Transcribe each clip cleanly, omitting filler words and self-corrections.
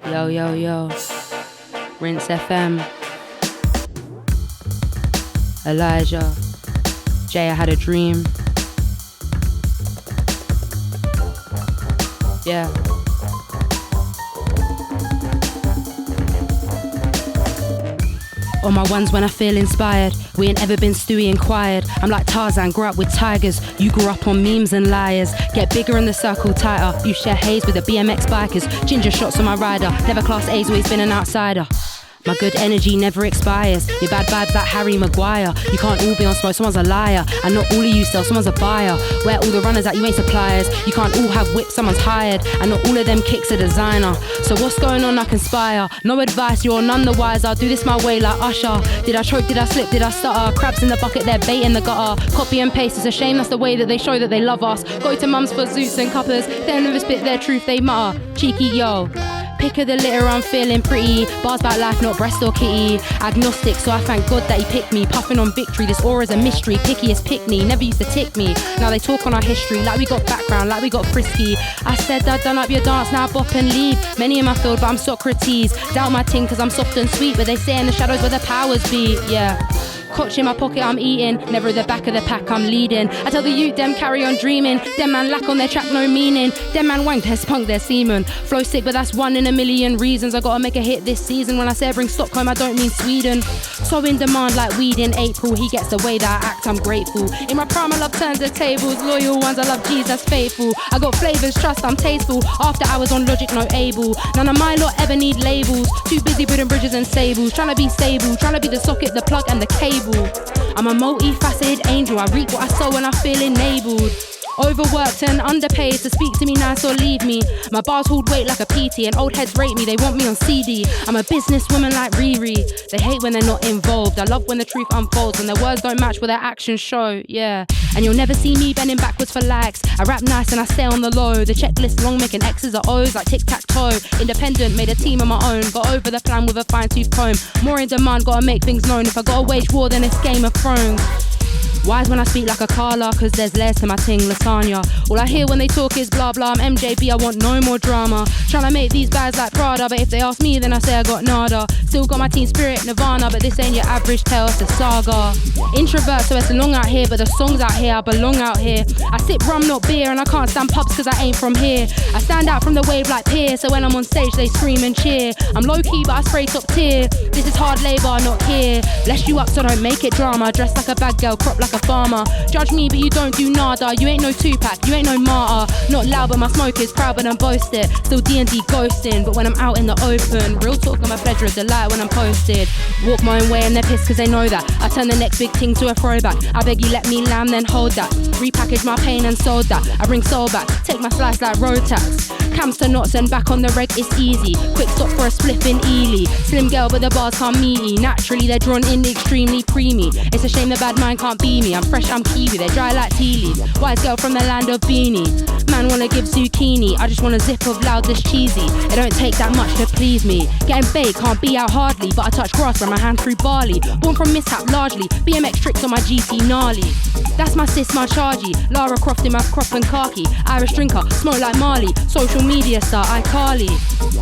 Yo, yo, yo. Rinse FM. Elijah. JayaHadADream. Yeah. On my ones when I feel inspired. We ain't ever been Stewie inquired. I'm like Tarzan, grew up with tigers. You grew up on memes and liars. Get bigger and the circle tighter. You share haze with the BMX bikers. Ginger shots on my rider. Never class A's, always been an outsider. My good energy never expires. Your bad vibes like Harry Maguire. You can't all be on smoke, someone's a liar. And not all of you sell, someone's a buyer. Where all the runners at, you ain't suppliers. You can't all have whips, someone's hired. And not all of them kicks a designer. So what's going on, I conspire. No advice, you're none the wiser. Do this my way like Usher. Did I choke, did I slip, did I stutter? Crabs in the bucket, they're bait in the gutter. Copy and paste, it's a shame that's the way that they show that they love us. Go to mums for zoots and cuppers. They'll never spit their truth, they mutter. Cheeky yo. Pick of the litter, I'm feeling pretty. Bars about life, not breast or kitty. Agnostic, so I thank God that he picked me. Puffing on victory, this aura's a mystery. Picky as pickney, never used to tick me. Now they talk on our history, like we got background, like we got frisky. I said I'd done up your dance, now bop and leave. Many in my field, but I'm Socrates. Doubt my ting, cause I'm soft and sweet. But they say in the shadows where the powers be, yeah. Cotch in my pocket, I'm eating. Never at the back of the pack, I'm leading. I tell the youth, them carry on dreaming. Them man lack on their track, no meaning. Them man wank, they're spunk, they're semen. Flow sick, but that's one in a million reasons. I gotta make a hit this season. When I say I bring Stockholm, I don't mean Sweden. So in demand like weed in April. He gets the way that I act, I'm grateful. In my prime, I love turns the tables. Loyal ones, I love G's, that's faithful. I got flavours, trust, I'm tasteful. After hours on logic, no able. None of my lot ever need labels. Too busy building bridges and sables. Trying to be stable, trying to be the socket, the plug and the cable. I'm a multifaceted angel. I reap what I sow when I feel enabled. Overworked and underpaid, so speak to me nice or leave me. My bars hold weight like a PT and old heads rate me, they want me on CD. I'm a businesswoman like Riri. They hate when they're not involved. I love when the truth unfolds and their words don't match what their actions show, yeah. And you'll never see me bending backwards for likes. I rap nice and I stay on the low. The checklist long, making X's or O's like tic-tac-toe. Independent, made a team of my own. Got over the plan with a fine-tooth comb. More in demand, gotta make things known. If I gotta wage war, then it's Game of Thrones. Wise when I speak like a Carla, cause there's layers to my ting, lasagna. All I hear when they talk is blah blah, I'm MJB, I want no more drama. Tryna make these guys like Prada, but if they ask me then I say I got nada. Still got my team spirit, Nirvana, but this ain't your average tale, it's a saga. Introvert, so it's long out here, but the songs out here, I belong out here. I sip rum, not beer, and I can't stand pubs cause I ain't from here. I stand out from the wave like Pier, so when I'm on stage they scream and cheer. I'm low key but I spray top tier. This is hard labour, not here. Bless you up so don't make it drama. Dressed like a bad girl, crop like a farmer. Judge me but you don't do nada. You ain't no Tupac, you ain't no martyr. Not loud but my smoke is proud but I boast it. Still D&D ghosting, but when I'm out in the open, real talk I'm a pleasure of delight when I'm posted. Walk my own way and they're pissed cause they know that I turn the next big thing to a throwback. I beg you let me lamb then hold that. Repackage my pain and sold that. I bring soul back, take my slice like road tax. Cams to knots and back on the reg, it's easy. Quick stop for a spliff in Ely. Slim girl but the bars can't meet me. Naturally they're drawn in extremely preemie. It's a shame the bad mind can't be me. I'm fresh, I'm kiwi, they're dry like tea leaves. Wise girl from the land of beanie. Man wanna give zucchini, I just want a zip of loud that's cheesy. It don't take that much to please me. Getting baked can't be out hardly, but I touch grass, run my hand through barley. Born from mishap largely, BMX tricks on my GT gnarly. That's my sis, my chargy. Lara Croft in my crop and khaki. Irish drinker, smoke like Marley. Social media star, iCarly.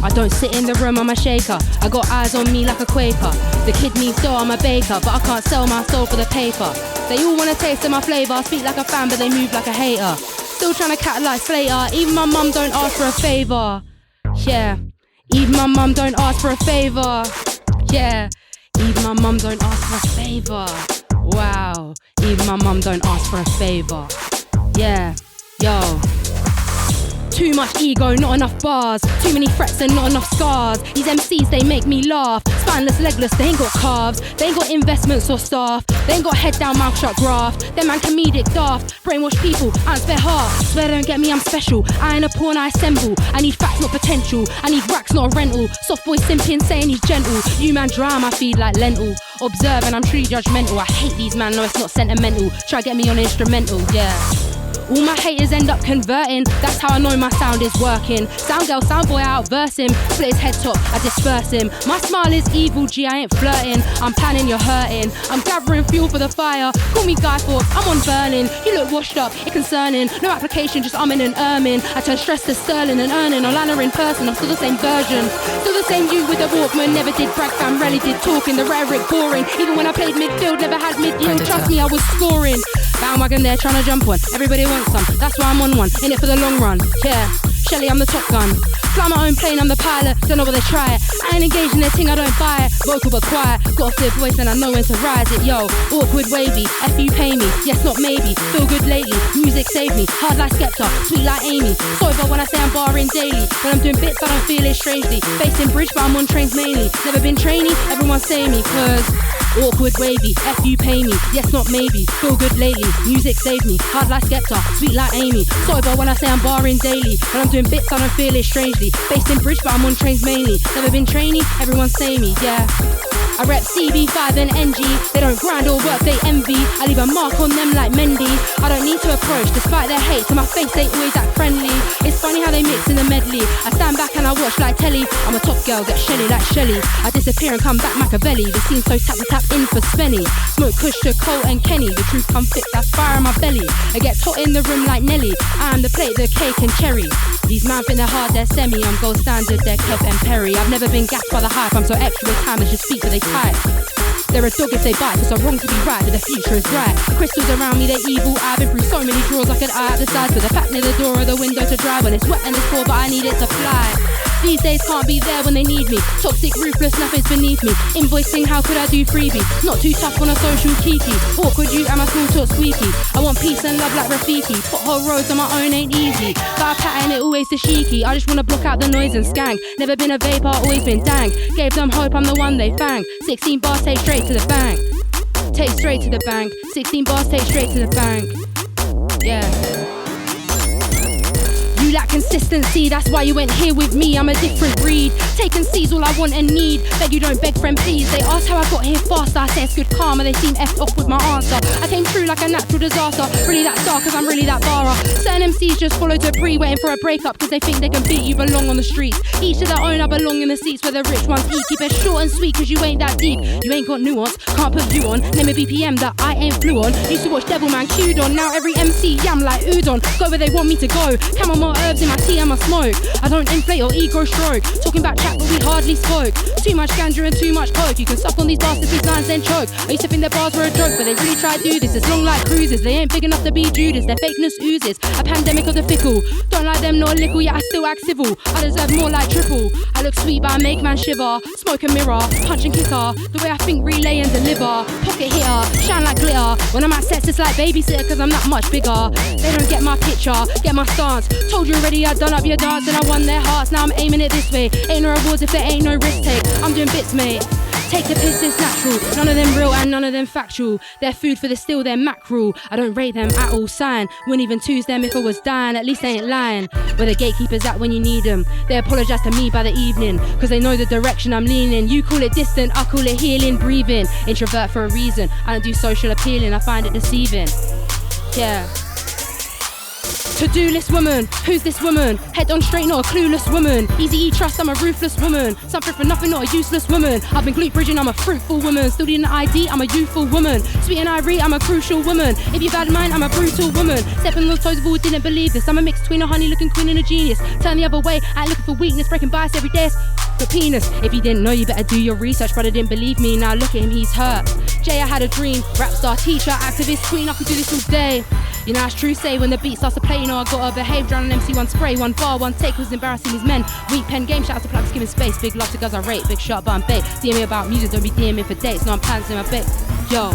I don't sit in the room, I'm a shaker. I got eyes on me like a Quaker. The kidney store, I'm a baker, but I can't sell my soul for the paper. They all wanna taste of my flavour. Speak like a fan, but they move like a hater. Still trying to cat like Slater. Even my mum don't ask for a favour. Yeah. Even my mum don't ask for a favour. Yeah. Even my mum don't ask for a favour. Wow. Even my mum don't ask for a favour. Yeah. Yo. Too much ego, not enough bars. Too many threats and not enough scars. These MCs, they make me laugh. Spineless, legless, they ain't got calves. They ain't got investments or staff. They ain't got head down, mouth shut graft. Them man comedic daft. Brainwash people, I ain't spare heart. Swear don't get me, I'm special. I ain't a pawn, I assemble. I need facts, not potential. I need racks, not a rental. Soft boy simping, saying he's gentle. You man dry my feed like lentil. Observe and I'm truly judgmental. I hate these man, no it's not sentimental. Try get me on instrumental, yeah. All my haters end up converting. That's how I know my sound is working. Sound girl, sound boy, I outverse him. Split his head top, I disperse him. My smile is evil, G, I ain't flirting. I'm planning, you're hurting. I'm gathering fuel for the fire. Call me Guy Fawkes, I'm on burning. You look washed up, it concerning. No application, just umming and erming. I turn stress to sterling and earning. All Lana in person, I'm still the same version. Still the same you with the Walkman. Never did brag, fam, rarely did talking. The rhetoric boring. Even when I played midfield, never had midfield. Trust me, I was scoring. Bandwagon there trying to jump on. Everybody wants some, that's why I'm on one. In it for the long run, yeah. Shelly, I'm the top gun. Fly my own plane, I'm the pilot. Don't know where they try it. I ain't engaged in their thing, I don't buy it. Vocal but quiet, got a clear voice and I know when to rise it. Yo, awkward wavy, F you pay me. Yes, not maybe, feel good lately. Music save me, hard like Skepta, sweet like Amy. Sober when I say I'm barring daily. When I'm doing bits, I don't feel it strangely. Facing bridge, but I'm on trains mainly. Never been trainee, everyone say me, cause awkward wavy, F you pay me. Yes, not maybe, feel good lately. Music save me, hard like Skepta, sweet like Amy. Sober when I say I'm barring daily. When I'm doing bits, I don't feel it strangely. Based in bridge, but I'm on trains mainly. Never been trainee, everyone say me, yeah. I rep CB5 and NG. They don't grind or work, they envy. I leave a mark on them like Mendy. I don't need to approach, despite their hate. To my face, they always act friendly. It's funny how they mix in the medley. I stand back and I watch like telly. I'm a top girl, get Shelly like Shelly. I disappear and come back Machiavelli. The scene so tap to tap in for Spenny. Smoke Kush to Cole and Kenny. The truth come thick, that's fire in my belly. It gets hot in the room like Nelly. I am the plate, the cake and cherry. These man think they're hard, they're semi. I'm gold standard, they're Kev and Perry. I've never been gassed by the hype. I'm so extra with time, they just speak but they type. They're a dog if they bite, cause I'm wrong to be right, but the future is bright. Crystals around me, they're evil. I've been through so many drawers, I could eye at the sides. With a pack near the door or the window to dry. When it's wet and it's cold, but I need it to fly. These days can't be there when they need me. Toxic, ruthless, nothing's beneath me. Invoicing, how could I do freebie? Not too tough on a social kiki. Awkward you and my small talk squeaky. I want peace and love like Rafiki. Pothole roads on my own ain't easy. Got a pattern, it always the cheeky. I just wanna block out the noise and skank. Never been a vapor, always been dang. Gave them hope, I'm the one they fang. 16 bars, take straight to the bank. Take straight to the bank. 16 bars, take straight to the bank. Yeah. You lack consistency, that's why you went here with me. I'm a different breed. Taking C's all I want and need. Beg you don't beg friend please. They asked how I got here faster. I say it's good karma, they seem effed off with my answer. I came through like a natural disaster. Really that star cause I'm really that barra. Certain MCs just follow debris, waiting for a breakup cause they think they can beat you belong on the streets. Each to their own, I belong in the seats where the rich ones eat. Keep it short and sweet cause you ain't that deep. You ain't got nuance, can't put you on. Name a BPM that I ain't flew on. Used to watch Devilman queued on. Now every MC yam like udon. Go where they want me to go. Chamomile herbs in my tea and my smoke. I don't inflate or ego stroke. Talking about chat but we hardly spoke. Too much ganja and too much coke. You can suck on these bastards, these lines then choke. I used to think their bars were a joke, but they really try to do this. It's long like cruises. They ain't big enough to be Judas. Their fakeness oozes. A pandemic of the fickle. Don't like them nor little, yet I still act civil. I deserve more like triple. I look sweet but I make man shiver. Smoke and mirror, punch and kicker. The way I think, relay and deliver. Pocket hitter, shine like glitter. When I'm at sets it's like babysitter cause I'm that much bigger. They don't get my picture, get my stance. Told you already I done up your dance and I won their hearts. Now I'm aiming it this way. Ain't no rewards if there ain't no risk take. I'm doing bits mate. Take the piss, it's natural. None of them real and none of them factual. They're food for the still, they're mackerel. I don't rate them at all, sign. Wouldn't even choose them if I was dying. At least they ain't lying. Where the gatekeepers at when you need them. They apologise to me by the evening cause they know the direction I'm leaning. You call it distant, I call it healing, breathing. Introvert for a reason. I don't do social appealing, I find it deceiving. Yeah. To-do list woman, who's this woman? Head on straight, not a clueless woman. Easy eat trust, I'm a ruthless woman. Something for nothing, not a useless woman. I've been glute bridging, I'm a fruitful woman. Still needing an ID, I'm a youthful woman. Sweet and ivory, I'm a crucial woman. If you've had mine, I'm a brutal woman. Stepping on the toes of all who didn't believe this. I'm a mix between a honey looking queen and a genius. Turn the other way, I ain't looking for weakness. Breaking bias every day, for penis. If you didn't know, you better do your research. Brother didn't believe me, now look at him, he's hurt. Jaya had a dream, rap star, teacher, activist, queen. I could do this all day. You know it's true, say when the beat starts to play, you know I gotta behave. Drown an MC, one spray, one bar, one take was embarrassing these men. Weak pen game, shout out to plugs, giving space. Big love to girls I rate, big shot but I'm bait. DM me about music, don't be DMing for dates. No I'm plans in my bit. Yo,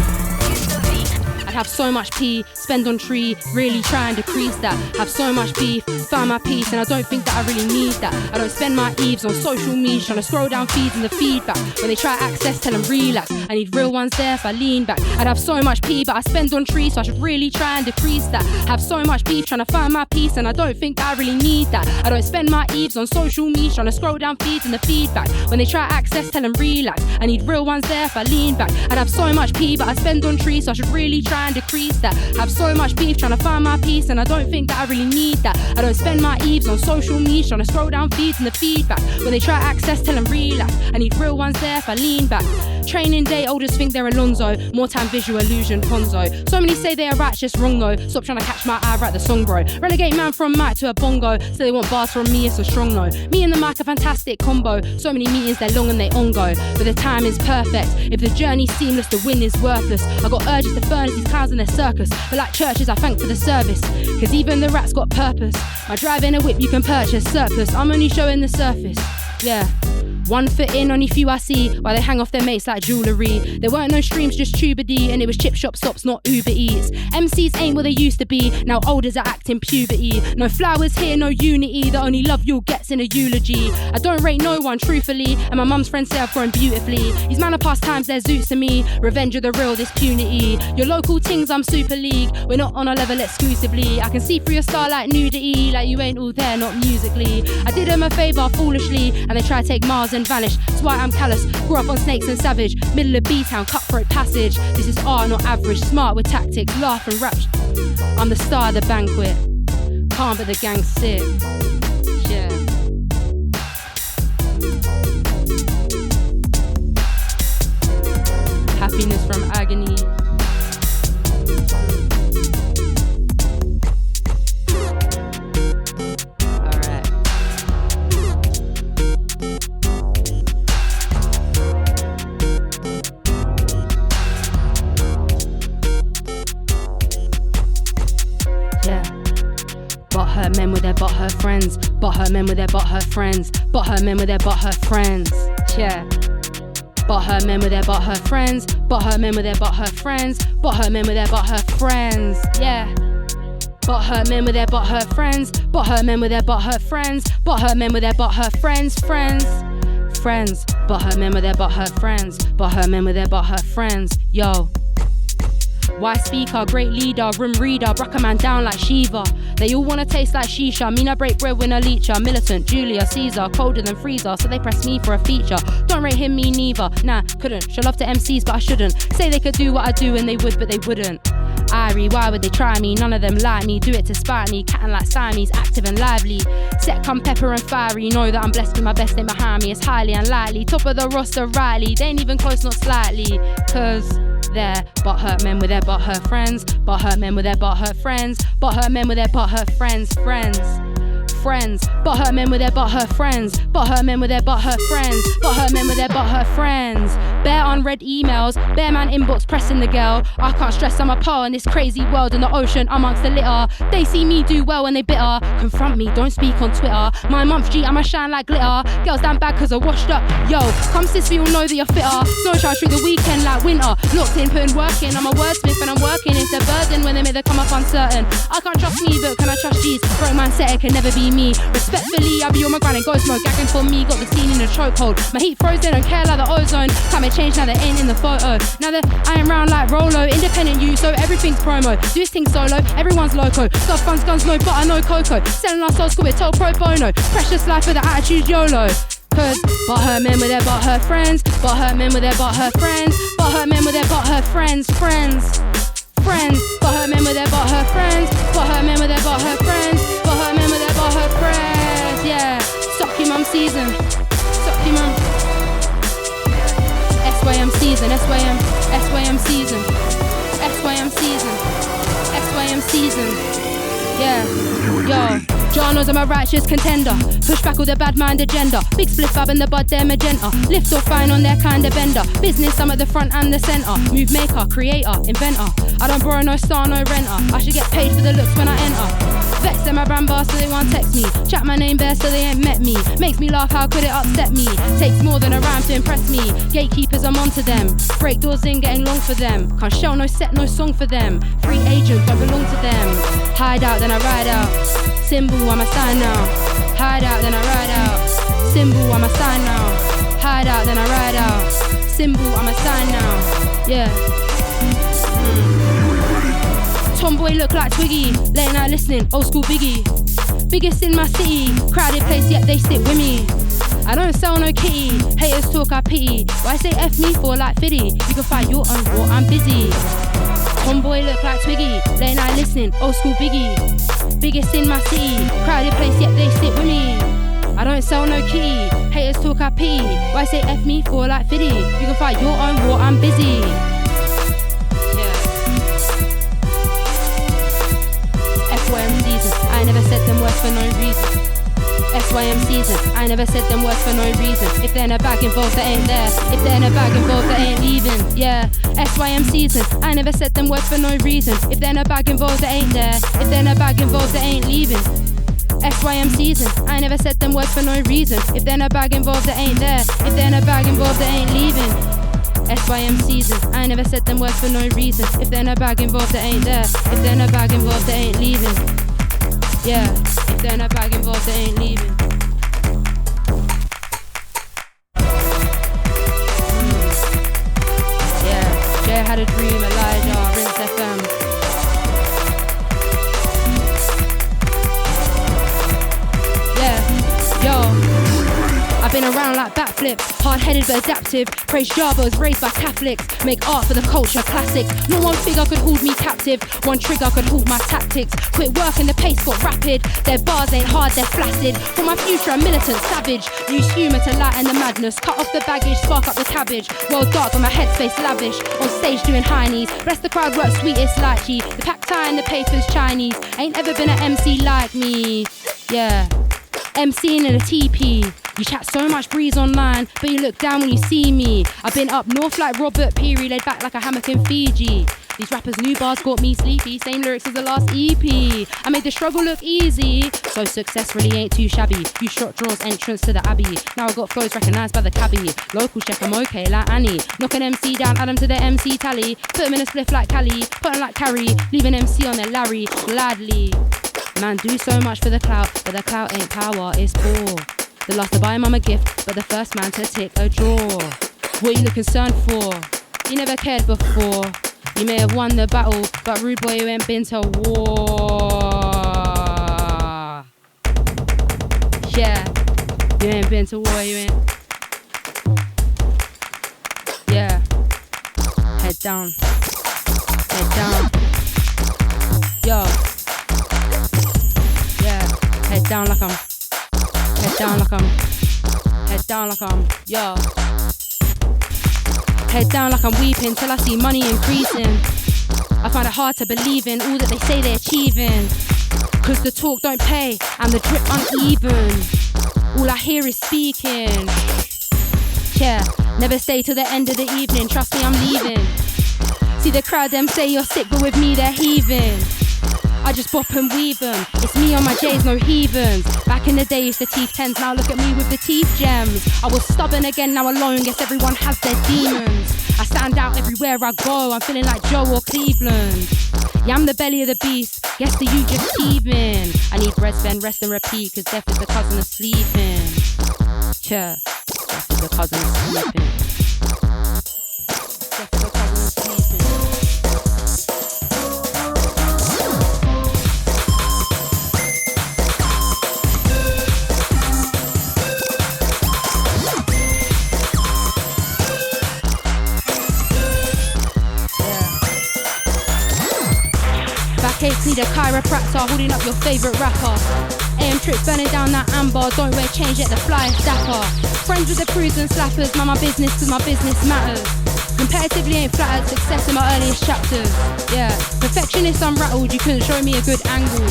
I'd have so much pee, spend on tree, really try and decrease that. Have so much beef, found my peace, and I don't think that I really need that. I don't spend my eves on social media, trying to scroll down feeds and the feedback. When they try access, tell them relax. I need real ones there if I lean back. I'd have so much pee, but I spend on trees, so I should really try and decrease that. Have so much beef, trying to find my peace, and I don't think that I really need that. I don't spend my eves on social media, trying to scroll down feeds and the feedback. When they try access, tell them relax. I need real ones there if I lean back. I'd have so much pee, but I spend on trees, so I should really try try and decrease that. Have so much beef trying to find my peace, and I don't think that I really need that. I don't spend my eves on social media trying to scroll down feeds and the feedback. When they try access, tell them relax. I need real ones there if I lean back. Training day, olders think they're Alonzo. More time, visual illusion, Ponzo. So many say they are right, just wrong though. Stop trying to catch my eye, write the song, bro. Relegate man from mic to a bongo. So they want bars from me, it's a strong no. Me and the mic, a fantastic combo. So many meetings, they're long and they on go. But the time is perfect. If the journey's seamless, the win is worthless. I got urges to furnish these clowns in their circus. But like churches, I thank for the service. Cause even the rats got purpose. My drive in a whip you can purchase surplus. I'm only showing the surface. Yeah. 1 foot in, only few I see, while they hang off their mates like jewellery. There weren't no streams, just tuber D, and it was chip shop stops, not Uber Eats. MCs ain't what they used to be, now olders are acting puberty. No flowers here, no unity, the only love you'll get's in a eulogy. I don't rate no one, truthfully, and my mum's friends say I've grown beautifully. These man of past times, they're zoots to me, revenge of the real, this punity. Your local tings, I'm Super League, we're not on a level exclusively. I can see through your star like nudity, like you ain't all there, not musically. I did them a favour foolishly, and they try to take Mars and vanish. That's why I'm callous, grew up on Snakes and Savage, middle of B-Town, cutthroat passage. This is art, not average, smart with tactics, laugh and rap. I'm the star of the banquet, calm but the gang's sick. Yeah. Happiness from agony. Butthurt men with their butthurt friends. Butthurt men with their butthurt friends. Butthurt men with their butthurt friends. Yeah. Butthurt men with their butthurt friends. Butthurt men with their butthurt friends. Butthurt men with their butthurt friends. Yeah. Butthurt men with their butthurt friends. Butthurt men with their butthurt friends. Butthurt men with their butthurt friends. Friends. Friends. Butthurt men with their butthurt friends. Butthurt men with their butthurt friends. Yo. Wise speaker, great leader, room reader, brack a man down like Shiva. They all wanna taste like shisha. Mean I break bread when I leecher. Militant, Julia, Caesar, colder than freezer. So they press me for a feature. Don't rate him, me neither. Nah, couldn't. Show love to MCs, but I shouldn't. Say they could do what I do and they would, but they wouldn't. Irie, why would they try me? None of them like me. Do it to spite me. Catting like Siamese, active and lively. Set come pepper and fiery. Know that I'm blessed with my best name behind me. It's highly unlikely. Top of the roster, Riley. They ain't even close, not slightly. Cause they're butthurt men with their butthurt friends. Butthurt men with their butthurt friends. Butthurt men with their butthurt friends. Friends. Friends. Butthurt men with their butthurt friends. Butthurt men with their butthurt friends. Butthurt men with their butthurt friends. Bare unread emails. Bare man inbox pressing the girl. I can't stress I'm a part in this crazy world in the ocean amongst the litter. They see me do well when they bitter. Confront me, don't speak on Twitter. My month G, I'ma shine like glitter. Girls down bad cause I washed up. Yo, come sis, we all know that you're fitter. Snow shine through the weekend like winter. Locked in, putting work in. I'm a wordsmith and I'm working. It's a burden when they make the come up uncertain. I can't trust me, but can I trust G's? Broke mindset, it can never be me. Respectfully, I'll be on my grind and go smoke. Gagging for me, got the scene in a chokehold. My heat frozen, don't care like the ozone. Climate change, now they ain't in the photo. Now that I am round like Rolo. Independent you, so everything's promo. Do this thing solo, everyone's loco. Stuff funds, guns, no butter, no cocoa. Selling our souls, we're told pro bono. Precious life with the attitude YOLO. Cause butthurt men with their butthurt friends. Butthurt men with their butthurt friends. Butthurt men with their butthurt friends. Friends. Friends. Butthurt men with their butthurt friends. Butthurt men with their butthurt friends. Butthurt men with their butthurt friends. Yeah. Suck your mum season. Suck your mum. SYM season. SYM season. SYM season. SYM season. Yeah. Yo. John knows I'm a righteous contender. Push back all the bad mind agenda. Big split fab in the bud, they're magenta. Lift or fine on their kind of bender. Business, I'm at the front and the centre. Move maker, creator, inventor. I don't borrow no star, no renter. I should get paid for the looks when I enter. Vex them, my brand bar, so they won't text me. Chat my name bare, so they ain't met me. Makes me laugh, how could it upset me? Takes more than a rhyme to impress me. Gatekeepers, I'm onto them. Break doors in, getting long for them. Can't show no set, no song for them. Free agent, don't belong to them. Hide out, then I ride out. Symbol, I'm a sign now. Hide out, then I ride out. Symbol, I'm a sign now. Hide out, then I ride out. Symbol, I'm a sign now. Yeah. Tomboy look like Twiggy. Late night listening, old school Biggie. Biggest in my city. Crowded place, yet they sit with me. I don't sell no kitty. Haters talk, I pity. Why say F me for like Fiddy? You can find your own war, I'm busy. Homeboy look like Twiggy, late night listening, old school Biggie. Biggest in my city, crowded place yet they sit with me. I don't sell no kitty, haters talk I pity. Why say F me for like Fiddy? You can fight your own war, I'm busy. FYM season, I never said them words for no reason. SYM season, I never said them words for no reason. If they're in a bag involved, they ain't there. If they're in a bag involved, they ain't leaving. Yeah, SYM season, I never said them words for no reason. If they're in a bag involved, they ain't there. If they're in a bag involved, they ain't leaving. SYM season, I never said them words for no reason. If they're in a bag involved, they ain't there. If they're in a bag involved, they ain't leaving. SYM season, I never said them words for no reason. If they're in a bag involved, they ain't there. If they're in a bag involved, they ain't leaving. Yeah, if they're in a bag involved, they ain't leaving. Yeah, JayaHadADream, Elijah, Rinse FM. Yeah, yo. I've been around like backflips, hard-headed but adaptive. Praise Java, was raised by Catholics. Make art for the culture, classics. No one figure could hold me captive. One trigger could hold my tactics. Quit working, the pace got rapid. Their bars ain't hard, they're flaccid. For my future, a militant savage. Use humour to lighten the madness. Cut off the baggage, spark up the cabbage. World dark but my headspace lavish. On stage doing high knees. Bless the crowd, work sweetest lychee. The pack tie and the paper's Chinese. Ain't ever been an MC like me. Yeah. MCing in a TP. You chat so much breeze online, but you look down when you see me. I've been up north like Robert Peary, laid back like a hammock in Fiji. These rappers' new bars got me sleepy, same lyrics as the last EP. I made the struggle look easy, so success really ain't too shabby. You shot draws entrance to the Abbey. Now I got flows recognised by the cabbie. Local chef, I'm okay like Annie. Knock an MC down, add 'em to the MC tally. Put 'em in a spliff like Cali, put 'em like Carrie. Leave an MC on their Larry, gladly. Man do so much for the clout, but the clout ain't power, it's poor. The last to buy mum a gift, but the first man to tick a draw. What you look concerned for? You never cared before. You may have won the battle, but rude boy, you ain't been to war. Yeah, you ain't been to war, you ain't. Yeah, head down, head down. Yo, yeah, head down like I'm. Head down like I'm, head down like I'm, yo. Head down like I'm weeping till I see money increasing. I find it hard to believe in all that they say they're achieving. Cause the talk don't pay and the drip uneven. All I hear is speaking. Yeah, never stay till the end of the evening, trust me I'm leaving. See the crowd them say you're sick but with me they're heaving. I just bop and weave them. It's me on my J's, no heathens. Back in the days, the teeth tens. Now look at me with the teeth gems. I was stubborn again, now alone. Guess everyone has their demons. I stand out everywhere I go. I'm feeling like Joe or Cleveland. Yeah, I'm the belly of the beast. Guess that you just teething. I need bread, spend, rest and repeat. Cause death is the cousin of sleeping. Yeah, death is the cousin of sleeping. Death is the cousin of sleeping. Backaches need a chiropractor, holding up your favourite rapper. AM trips burning down that amber, don't wear change yet the flyest dapper. Friends with the prudes and slappers, mind my business cause my business matters. Competitively ain't flattered, success in my earliest chapters. Yeah, perfectionist unrattled, you couldn't show me a good angle.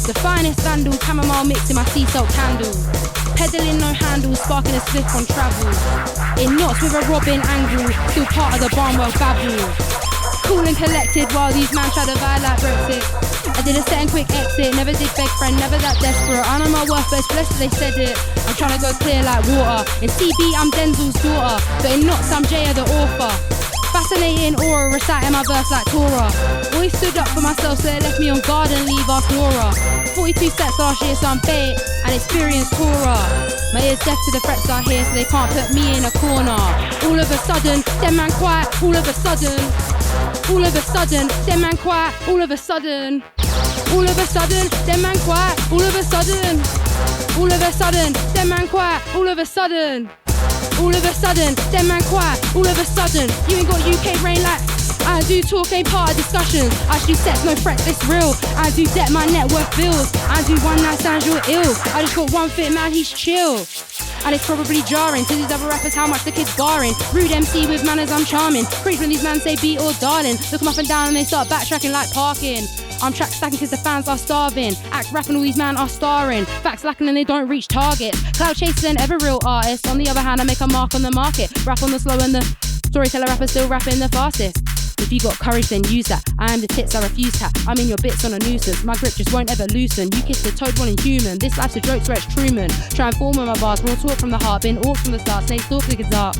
The finest vandal, chamomile mix in my sea salt candle. Pedaling no handles, sparking a spliff on travel. In knots with a Robin angle, still part of the Barnwell babble. Cool and collected while these man try to violate Brexit. I did a set and quick exit, never did beg friend, never that desperate. I know my worth, but it's blessed they said it. I'm trying to go clear like water. In CB, I'm Denzel's daughter, but in knots, I'm Jaya the author. Fascinating aura, reciting my verse like Torah. Always stood up for myself, so they left me on guard and leave after Laura. 42 sets last year, so I'm bait and experienced Torah. My ears deaf to the threats I hear, so they can't put me in a corner. All of a sudden, dead man quiet, all of a sudden. All of a sudden, dead man quiet, all of a sudden. All of a sudden, dead man quiet, all of a sudden. All of a sudden, dead man quiet, all of a sudden. All of a sudden, dead man quiet, all of a sudden. You ain't got UK rain like I do talk, ain't part of discussions. I do sex, no threats, it's real. I do debt, my net worth bills. I do one night stands, you're ill. I just got one fit man, he's chill. And it's probably jarring to these other rappers how much the kids barring. Rude MC with manners, I'm charming. Cringe when these man say beat or darling. Look them up and down and they start backtracking like parking. I'm track stacking cause the fans are starving. Act rapping, all these man are starring. Facts lacking and they don't reach targets. Cloud chasers and ever real artists. On the other hand, I make a mark on the market. Rap on the slow and the storyteller rapper still rapping the fastest. If you got courage, then use that. I am the tits, I refuse that. I'm in your bits on a nuisance. My grip just won't ever loosen. You kiss the toad one inhuman. This life's a joke, stretch Truman. Try and form with my bars, raw talk from the heart. Been orcs from the start, snakes talk like it's art.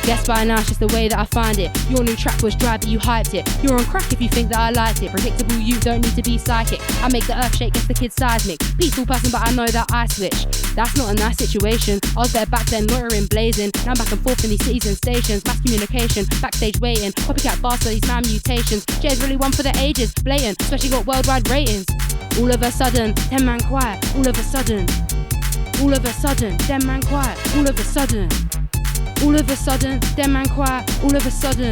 Guess by now it's just the way that I find it. Your new track was dry but you hyped it. You're on crack if you think that I liked it. Predictable, you don't need to be psychic. I make the earth shake, guess the kid's seismic. Peaceful person but I know that I switch. That's not a nice situation. I was there back then, loitering, blazing. Now I'm back and forth in these cities and stations. Mass communication, backstage waiting. Copycat bastard, these man mutations. Jay's really one for the ages, blatant. Especially got worldwide ratings. All of a sudden, 10 man quiet. All of a sudden, 10 man quiet. All of a sudden, dead man quiet, all of a sudden,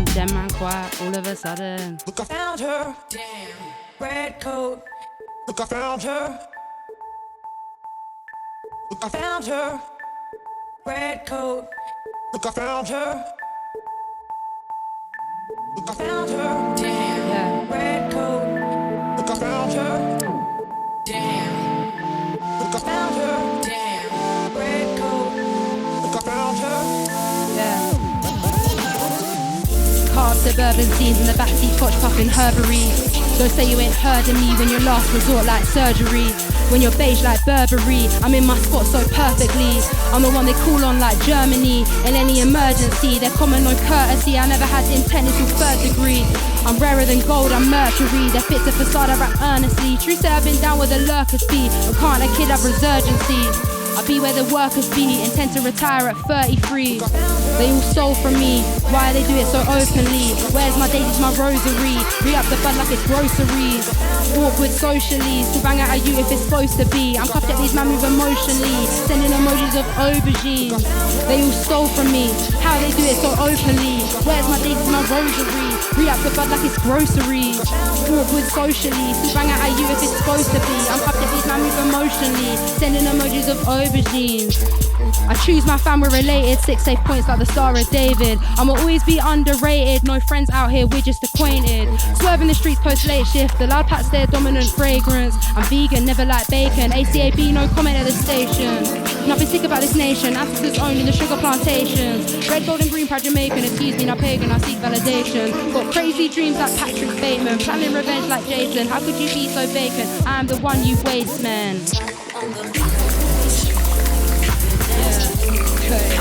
dead man quiet, all of a sudden. Look, I found her, damn, red coat. Look, I found her. Look, I found her, red coat. Look, I found her. Look, I found her, damn, red coat. Look, I found her, damn. Look, I found her, damn, red coat. Yeah. Carved suburban scenes in the backseat, potch puffing herbery. Don't say you ain't heard of me when your last resort like surgery. When you're beige like Burberry, I'm in my spot so perfectly. I'm the one they call on like Germany. In any emergency, they're common, no courtesy. I never had intent until third degree. I'm rarer than gold, I'm mercury. They fit the facade, I rap earnestly. True say I've been down where the lurkers be, but can't a kid have resurgency? I be where the workers be, intend to retire at 33. They all stole from me, why they do it so openly? Where's my daisies, my rosary? Re-up the bud like it's groceries. Awkward socially, still bang out at you if it's supposed to be. I'm cuffed at these man move emotionally, sending emojis of aubergine. They all stole from me, how they do it so openly? Where's my daisies, my rosary? Re-up the bud like it's groceries. Awkward socially, still bang out at you if it's supposed to be. I'm cuffed at these man move emotionally, sending emojis of aubergine. I choose my fam, we're related. 6 safe points like the Star of David. I'ma always be underrated. No friends out here, we're just acquainted. Swerving the streets post late shift. The loud pats their dominant fragrance. I'm vegan, never like bacon. ACAB, no comment at the station. Nothing sick about this nation. Africa's owned in the sugar plantations. Red, gold and green, proud Jamaican. Excuse me, not pagan, I seek validation. Got crazy dreams like Patrick Bateman. Planning revenge like Jason. How could you be so vacant? I'm the one you waste, man. Okay.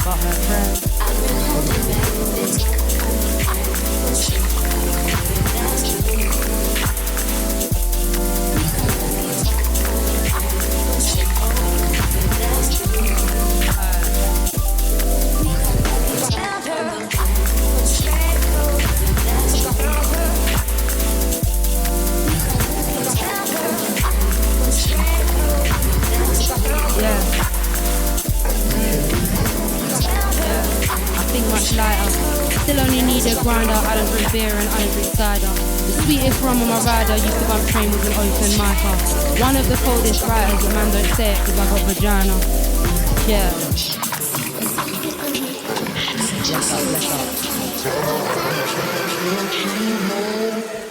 Got her friend. Still only need a grinder, I don't drink beer and I don't drink cider. The sweetest rum on my rider used to bump train with an open mic. One of the coldest writers, but man don't say it cause I got vagina. Yeah. Bless up.